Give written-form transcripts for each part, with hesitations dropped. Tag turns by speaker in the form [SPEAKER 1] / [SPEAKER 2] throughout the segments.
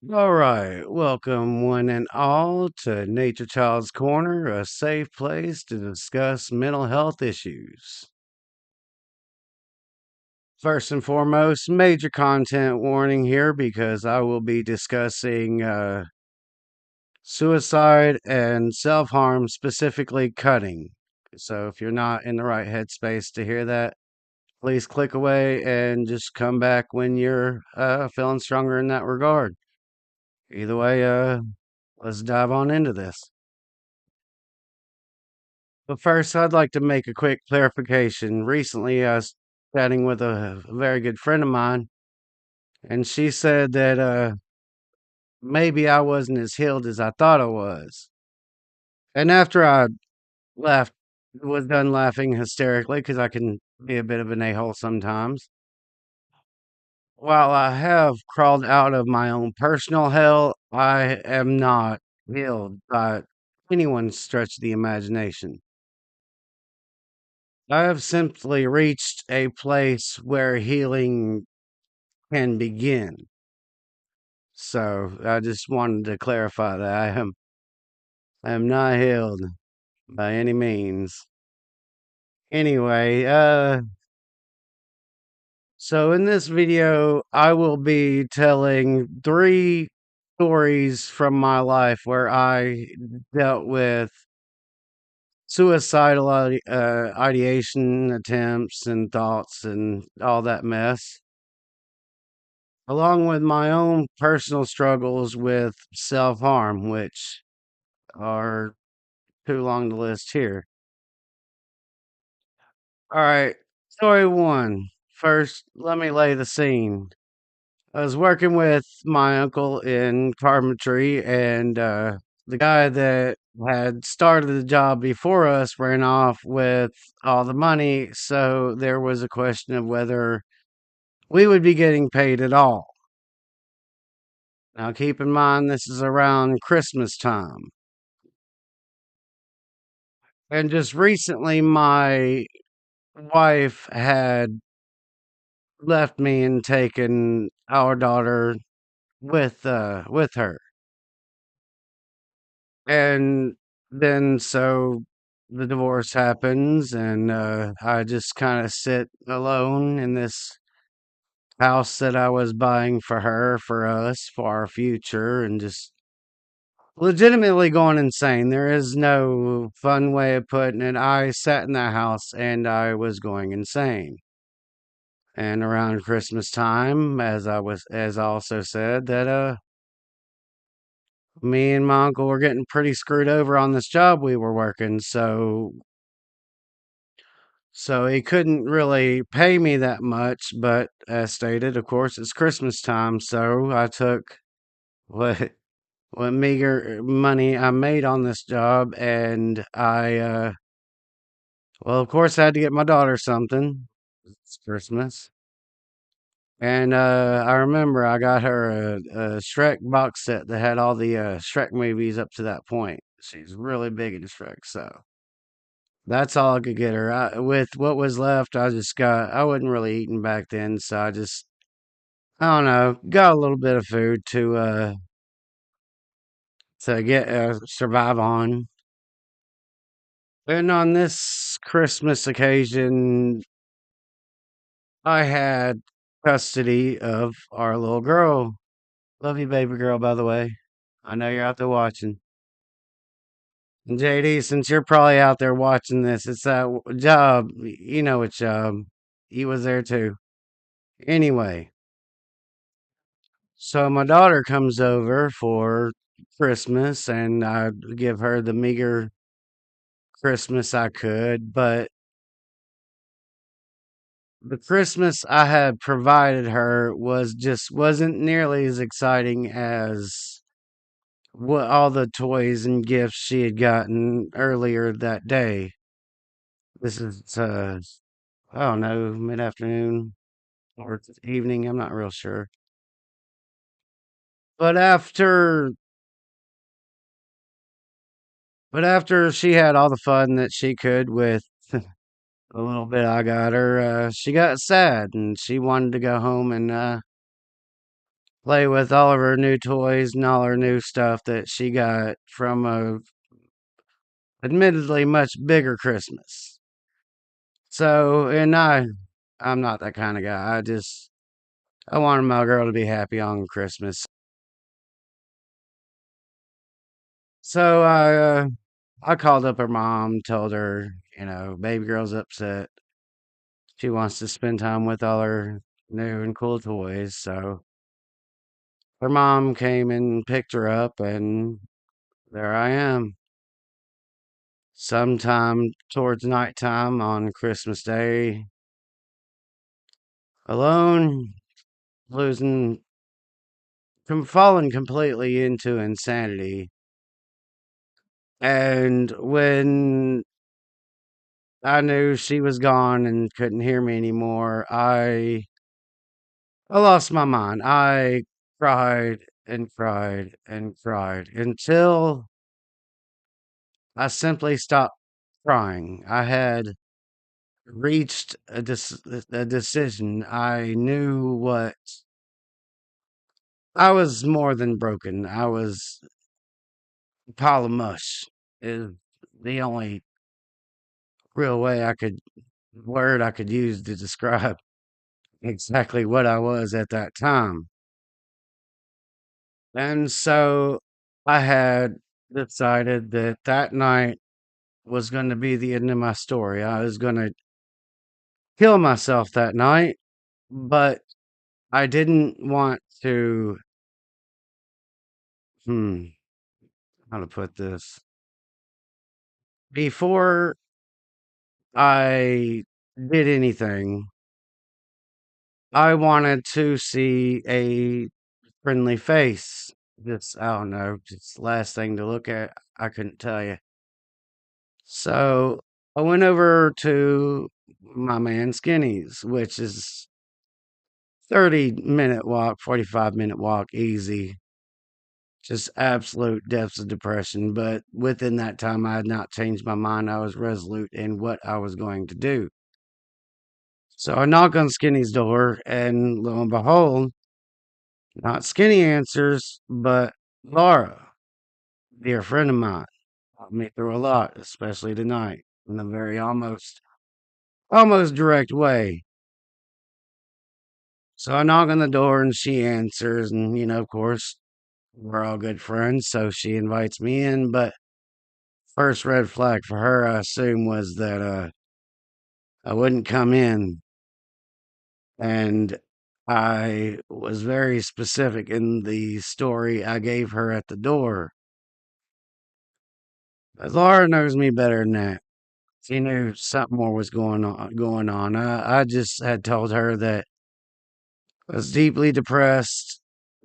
[SPEAKER 1] All right, welcome one and all to Nature Child's Corner, a safe place to discuss mental health issues. First and foremost, major content warning here because I will be discussing suicide and self harm, specifically cutting. So if you're not in the right headspace to hear that, please click away and just come back when you're feeling stronger in that regard. Either way, let's dive on into this. But first, I'd like to make a quick clarification. Recently, I was chatting with a very good friend of mine, and she said that maybe I wasn't as healed as I thought I was. And after I laughed, was done laughing hysterically because I can be a bit of an a hole sometimes. While I have crawled out of my own personal hell, I am not healed by anyone's stretch of the imagination. I have simply reached a place where healing can begin. So I just wanted to clarify that I am not healed by any means. Anyway, so in this video I will be telling 3 stories from my life where I dealt with suicidal ideation attempts and thoughts and all that mess, along with my own personal struggles with self harm, which are too long to list here. All right, story one. First, let me lay the scene. I was working with my uncle in carpentry, and the guy that had started the job before us ran off with all the money. So there was a question of whether we would be getting paid at all. Now, keep in mind, this is around Christmas time. And just recently, my wife had left me and taken our daughter with her. And then so the divorce happens, and I just kind of sit alone in this house that I was buying for her, for us, for our future, and just legitimately going insane. There is no fun way of putting it. I sat in that house and I was going insane. And around Christmas time, as I also said, that me and my uncle were getting pretty screwed over on this job we were working, so he couldn't really pay me that much, but as stated, of course, it's Christmas time, so I took what what meager money I made on this job, and well, of course, I had to get my daughter something. It's Christmas. And I remember I got her a Shrek box set that had all the Shrek movies up to that point. She's really big into Shrek, so that's all I could get her. With what was left, I wasn't really eating back then, so I don't know, got a little bit of food to get survive on. And on this Christmas occasion, I had custody of our little girl. Love you, baby girl, by the way. I know you're out there watching. And JD, since you're probably out there watching this, it's that job. You know what job. He was there too. Anyway, so my daughter comes over for Christmas, and I give her the meager Christmas I could, but the Christmas I had provided her wasn't nearly as exciting as what all the toys and gifts she had gotten earlier that day. This is I don't know, mid afternoon or evening, I'm not real sure. But after she had all the fun that she could with a little bit I got her, she got sad and she wanted to go home and play with all of her new toys and all her new stuff that she got from a admittedly much bigger Christmas. So, and I'm not that kind of guy. I wanted my girl to be happy on Christmas. So I called up her mom, told her, baby girl's upset. She wants to spend time with all her new and cool toys. So her mom came and picked her up, and there I am. Sometime towards nighttime on Christmas Day, alone, losing, falling completely into insanity. And when I knew she was gone and couldn't hear me anymore, I lost my mind. I cried and cried and cried until I simply stopped crying. I had reached a decision. I knew what I was more than broken. I was a pile of mush is the only real way word I could use to describe exactly what I was at that time. And so I had decided that that night was going to be the end of my story. I was going to kill myself that night, but I didn't want to, hmm, how to put this? Before I did anything, I wanted to see a friendly face. Just, I don't know, just last thing to look at. I couldn't tell you. So I went over to my man Skinny's, which is 30-minute walk, 45-minute walk, easy. Just absolute depths of depression. But within that time, I had not changed my mind. I was resolute in what I was going to do. So I knock on Skinny's door, and lo and behold, not Skinny answers, but Laura, dear friend of mine, helped me through a lot, especially tonight, in a very almost direct way. So I knock on the door and she answers, and of course, we're all good friends, so she invites me in. But first red flag for her, I assume, was that I wouldn't come in, and I was very specific in the story I gave her at the door. But Laura knows me better than that. She knew something more was going on. I just had told her that I was deeply depressed,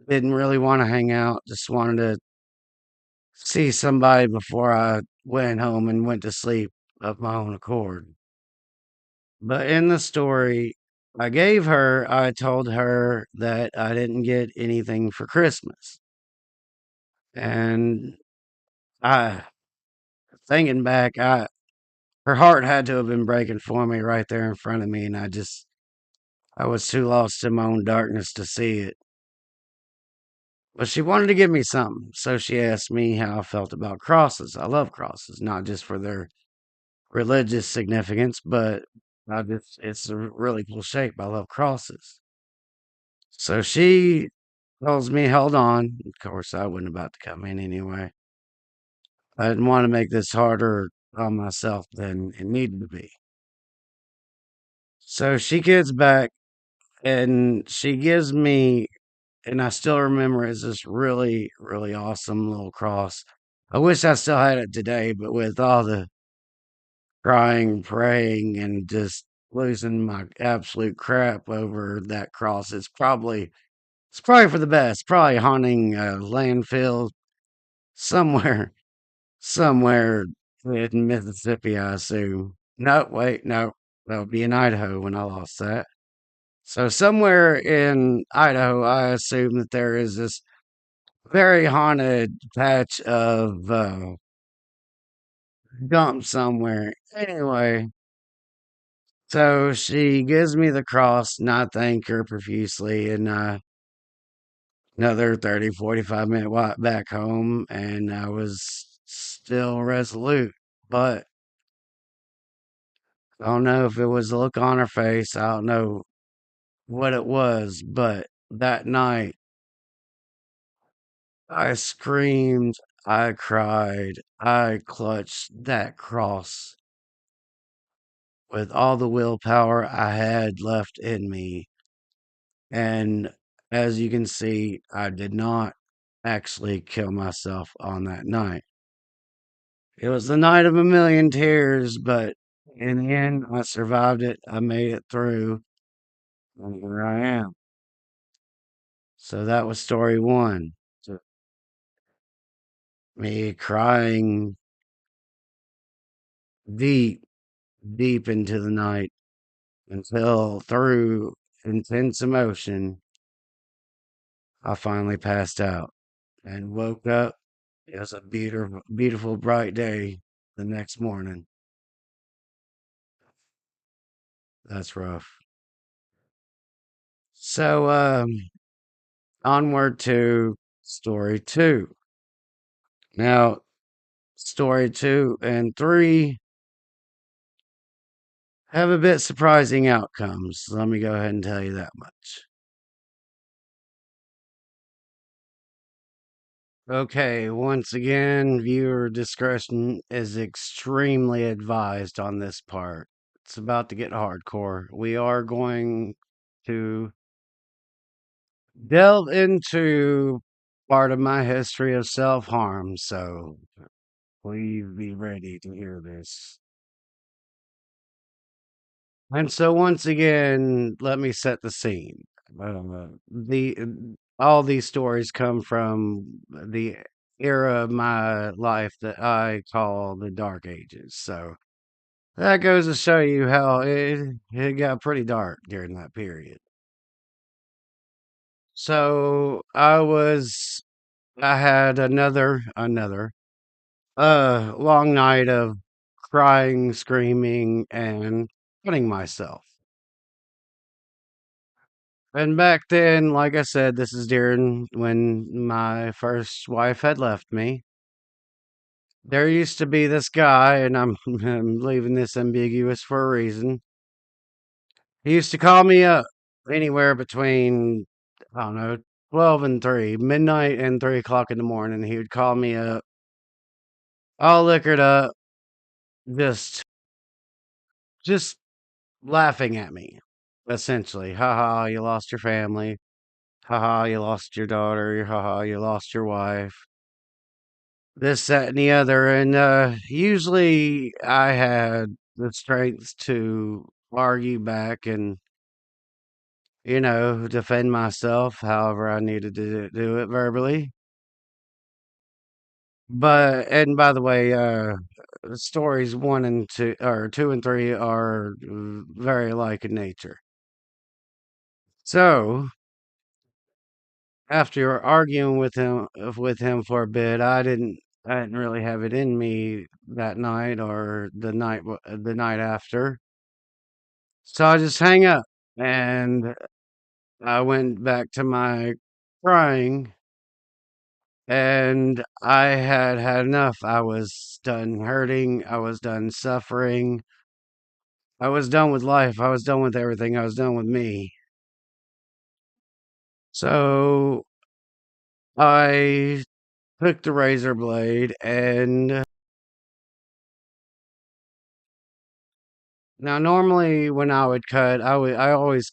[SPEAKER 1] didn't really want to hang out, just wanted to see somebody before I went home and went to sleep of my own accord. But in the story I gave her, I told her that I didn't get anything for Christmas. And I, thinking back, her heart had to have been breaking for me right there in front of me. And I was too lost in my own darkness to see it. But she wanted to give me something. So she asked me how I felt about crosses. I love crosses, not just for their religious significance, but it's a really cool shape. I love crosses. So she tells me, hold on. Of course, I wasn't about to come in anyway. I didn't want to make this harder on myself than it needed to be. So she gets back and she gives me, and I still remember it's this really, really awesome little cross. I wish I still had it today, but with all the crying, praying, and just losing my absolute crap over that cross, it's probably for the best. Probably haunting a landfill somewhere, somewhere in Mississippi, I assume. No, wait, no, that would be in Idaho when I lost that. So somewhere in Idaho, I assume that there is this very haunted patch of dump somewhere. Anyway, so she gives me the cross, and I thank her profusely, and Another 30, 45 minute walk back home, and I was still resolute. But I don't know if it was the look on her face. I don't know what it was, but that night I screamed, I cried, I clutched that cross with all the willpower I had left in me. And as you can see, I did not actually kill myself on that night. It was the night of a million tears, but in the end, I survived it. I made it through, and here I am. So that was story one. So me crying deep, deep into the night until through intense emotion, I finally passed out and woke up. It was a beautiful, beautiful, bright day the next morning. That's rough. So, onward to story two. Now, story two and three have a bit surprising outcomes. Let me go ahead and tell you that much. Okay, once again, viewer discretion is extremely advised on this part. It's about to get hardcore. We are going to delve into part of my history of self harm, so please be ready to hear this. And so, once again, let me set the scene. The all these stories come from the era of my life that I call the Dark Ages. So that goes to show you how it got pretty dark during that period. So I had another long night of crying, screaming, and cutting myself. And back then, like I said, this is during when my first wife had left me. There used to be this guy, and I'm leaving this ambiguous for a reason. He used to call me up anywhere between, I don't know, 12 and 3, midnight and 3 o'clock in the morning. He would call me up, all liquored up, just, just laughing at me, essentially. Ha ha, you lost your family. Ha ha, you lost your daughter. Ha ha, you lost your wife. This, that, and the other. And usually I had the strength to argue back and, defend myself however I needed to do it verbally. But, and by the way, stories one and two, or two and three, are very alike in nature. So, after arguing with him for a bit, I didn't really have it in me that night or the night after. So I just hang up and I went back to my crying and I had had enough. I was done hurting. I was done suffering. I was done with life. I was done with everything. I was done with me. So I took the razor blade and now normally when I would cut, I always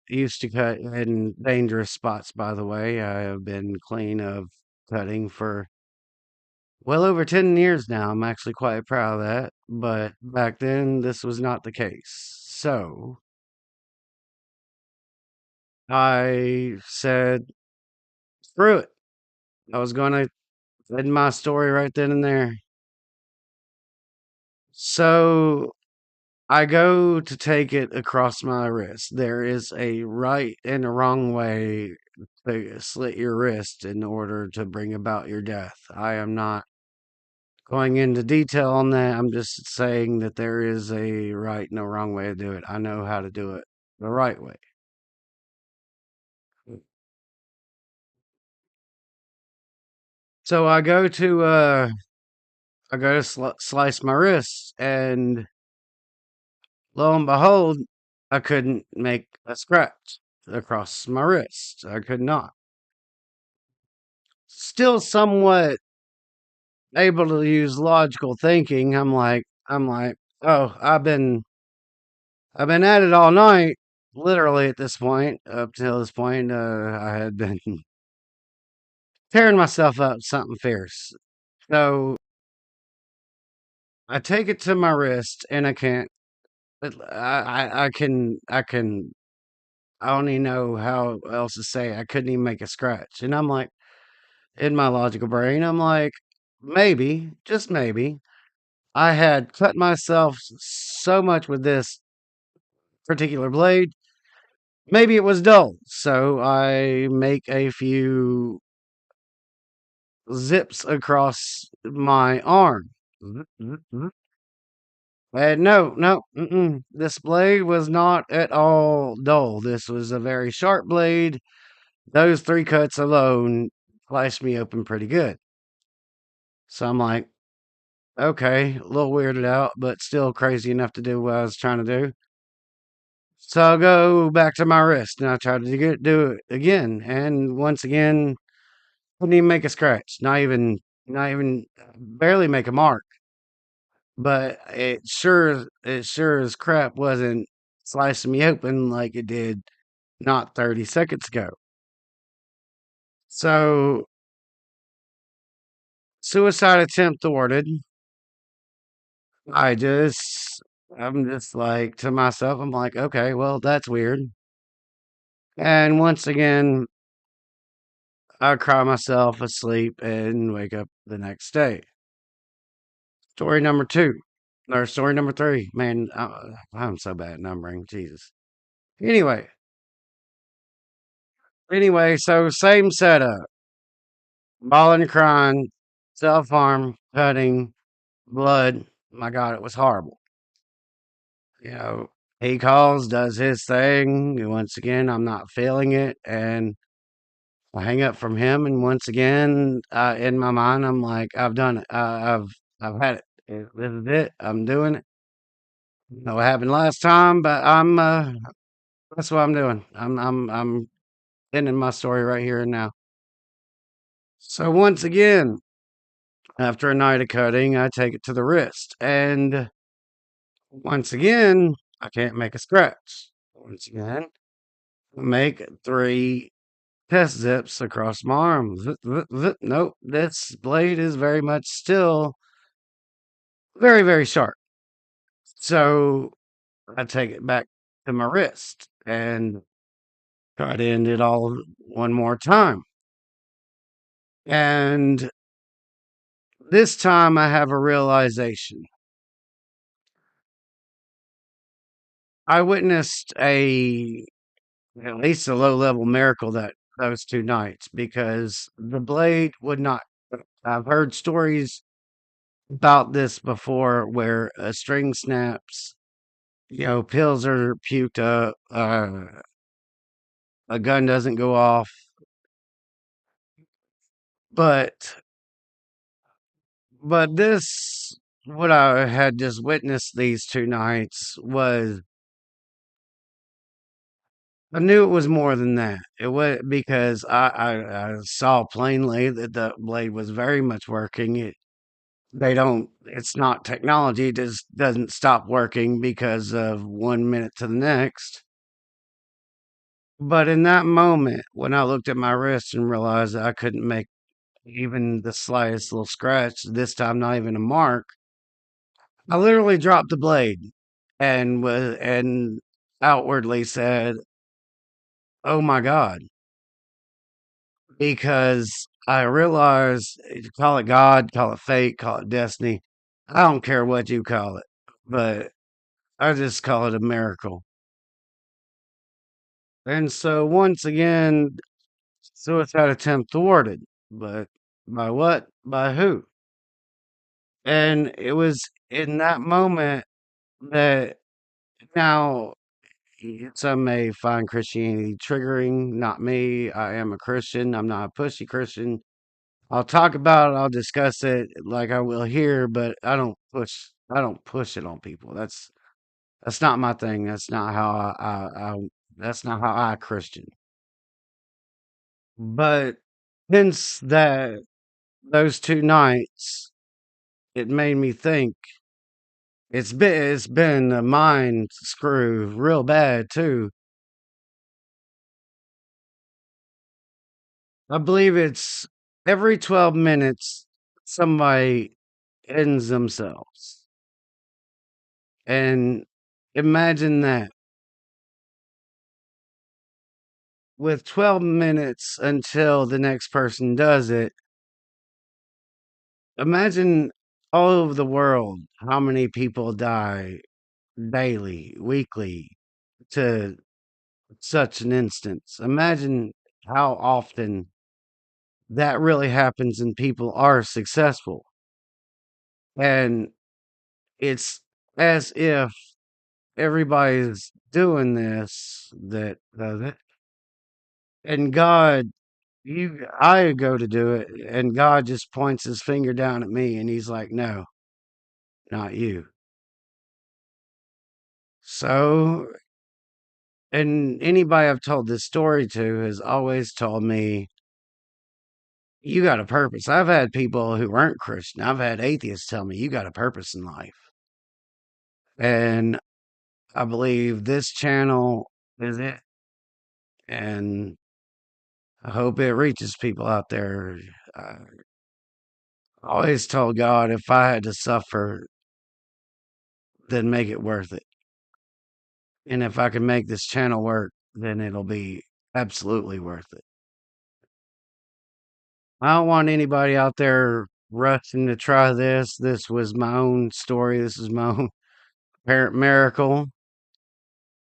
[SPEAKER 1] used to cut in dangerous spots, by the way. I have been clean of cutting for well over 10 years now. I'm actually quite proud of that. But back then, this was not the case. So I said, screw it. I was going to end my story right then and there. So I go to take it across my wrist. There is a right and a wrong way to slit your wrist in order to bring about your death. I am not going into detail on that. I'm just saying that there is a right and a wrong way to do it. I know how to do it the right way. So I go to slice my wrist, and lo and behold, I couldn't make a scratch across my wrist. I could not. Still somewhat able to use logical thinking. I'm like, oh, I've been at it all night. Literally at this point, up till this point, I had been tearing myself up something fierce. So I take it to my wrist, and I can't. I can. I don't even know how else to say. I couldn't even make a scratch, and I'm like, in my logical brain, I'm like, maybe, just maybe, I had cut myself so much with this particular blade. Maybe it was dull, so I make a few zips across my arm. Zip, zip, zip. And no, this blade was not at all dull. This was a very sharp blade. Those three cuts alone sliced me open pretty good. So I'm like, okay, a little weirded out, but still crazy enough to do what I was trying to do. So I'll go back to my wrist, and I try to do it again. And once again, couldn't even make a scratch. Not even, barely make a mark. But it sure as crap wasn't slicing me open like it did not 30 seconds ago. So, suicide attempt thwarted. I just, I'm just like to myself, I'm like, okay, well, that's weird. And once again, I cry myself asleep and wake up the next day. Story number two, or story number three. Man, I'm so bad at numbering. Jesus. Anyway, so same setup. Bawling, crying, self harm, cutting, blood. My God, it was horrible. You know, he calls, does his thing. And once again, I'm not feeling it. And I hang up from him. And once again, in my mind, I'm like, I've done it. I've had it. This is it. I'm doing it. Know what happened last time, but that's what I'm doing. I'm ending my story right here and now. So once again, after a night of cutting, I take it to the wrist, and once again, I can't make a scratch. Once again, make three test zips across my arm. Zip, zip, zip. Nope, this blade is very much still very sharp. So I take it back to my wrist and try to end it all one more time. And this time I have a realization. I witnessed at least a low level miracle that those 2 nights, because the blade would not. I've heard stories about this before where a string snaps, pills are puked up, a gun doesn't go off. But this, what I had just witnessed these 2 nights was, I knew it was more than that. It was because I saw plainly that the blade was very much working. It's not technology. It just doesn't stop working because of 1 minute to the next. But in that moment, when I looked at my wrist and realized that I couldn't make even the slightest little scratch, this time not even a mark, I literally dropped the blade and outwardly said, "Oh my God," because I realized, call it God, call it fate, call it destiny. I don't care what you call it, but I just call it a miracle. And so once again, suicide attempt thwarted. But by what? By who? And it was in that moment that, now, some may find Christianity triggering. Not me. I am a Christian. I'm not a pushy Christian. I'll talk about it, I'll discuss it like I will here, but I don't push it on people. That's not my thing. That's not how that's not how I Christian. But since those 2 nights, it made me think. It's been a mind screw real bad too. I believe it's every 12 minutes somebody ends themselves. And imagine that with 12 minutes until the next person does it, imagine all over the world how many people die daily, weekly to such an instance. Imagine how often that really happens and people are successful. And it's as if everybody's doing this and God, I go to do it, and God just points his finger down at me, and he's like, "No, not you." So, and anybody I've told this story to has always told me, "You got a purpose." I've had people who weren't Christian. I've had atheists tell me, "You got a purpose in life," and I believe this channel is it, and I hope it reaches people out there. I always told God if I had to suffer, then make it worth it. And if I can make this channel work, then it'll be absolutely worth it. I don't want anybody out there rushing to try this. This was my own story. This is my own parent miracle.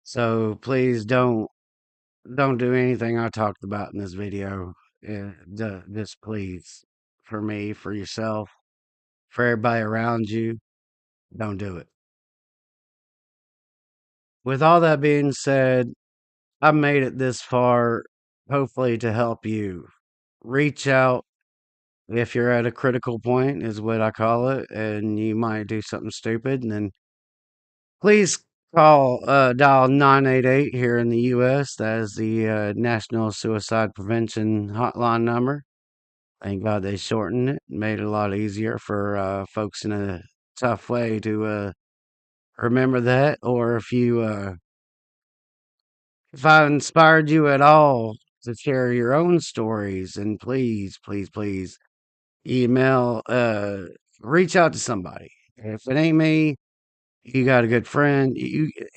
[SPEAKER 1] So please don't do anything I talked about in this video. Just please, for me, for yourself, for everybody around you, don't do it. With all that being said, I made it this far, hopefully to help you. Reach out if you're at a critical point, is what I call it, and you might do something stupid. And then please dial 988 here in the U.S. That is the National Suicide Prevention Hotline number. Thank God they shortened it, made it a lot easier for folks in a tough way to remember that. Or if I inspired you at all to share your own stories, and please, please, please email, reach out to somebody. If it ain't me, you got a good friend,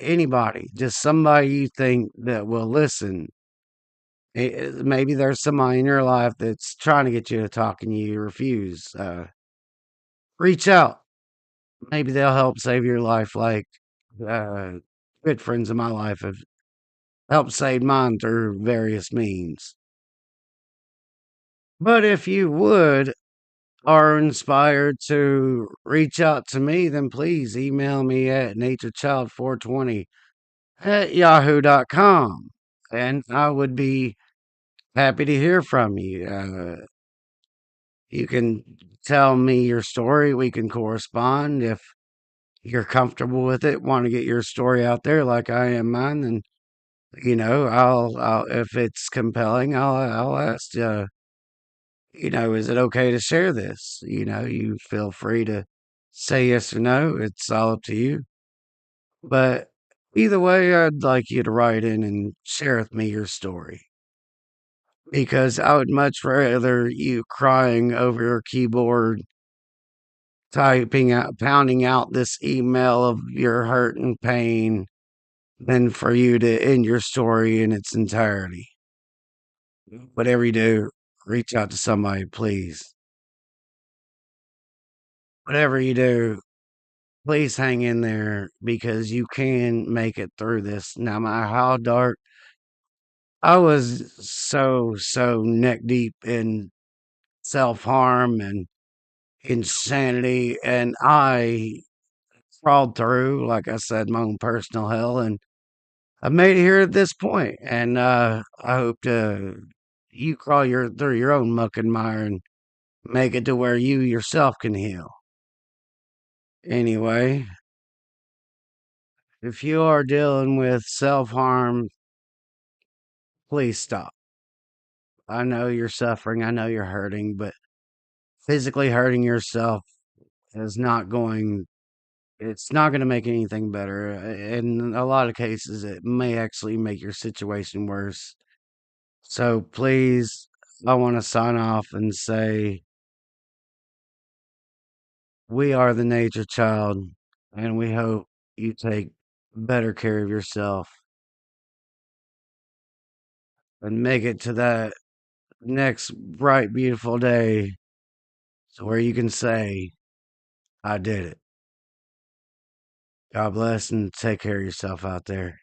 [SPEAKER 1] anybody, just somebody you think that will listen. Maybe there's somebody in your life that's trying to get you to talk and you refuse. Reach out. Maybe they'll help save your life. Like uh, good friends of my life have helped save mine through various means. But if you would are inspired to reach out to me, then please email me at naturechild420 at yahoo.com. And I would be happy to hear from you. You can tell me your story. We can correspond. If you're comfortable with it, want to get your story out there like I am mine, then, I'll if it's compelling, I'll ask, is it okay to share this? You feel free to say yes or no. It's all up to you. But either way, I'd like you to write in and share with me your story because I would much rather you crying over your keyboard, typing out, pounding out this email of your hurt and pain than for you to end your story in its entirety. Whatever you do, reach out to somebody, please. Whatever you do, please hang in there because you can make it through this. No matter how dark, I was so neck deep in self harm and insanity, and I crawled through, like I said, my own personal hell, and I made it here at this point. And I hope to you crawl through your own muck and mire and make it to where you yourself can heal. Anyway, if you are dealing with self harm, please stop. I know you're suffering, I know you're hurting, but physically hurting yourself is not going it's not going to make anything better. In a lot of cases it may actually make your situation worse. So please, I want to sign off and say we are the nature child, and we hope you take better care of yourself and make it to that next bright, beautiful day where you can say, I did it. God bless and take care of yourself out there.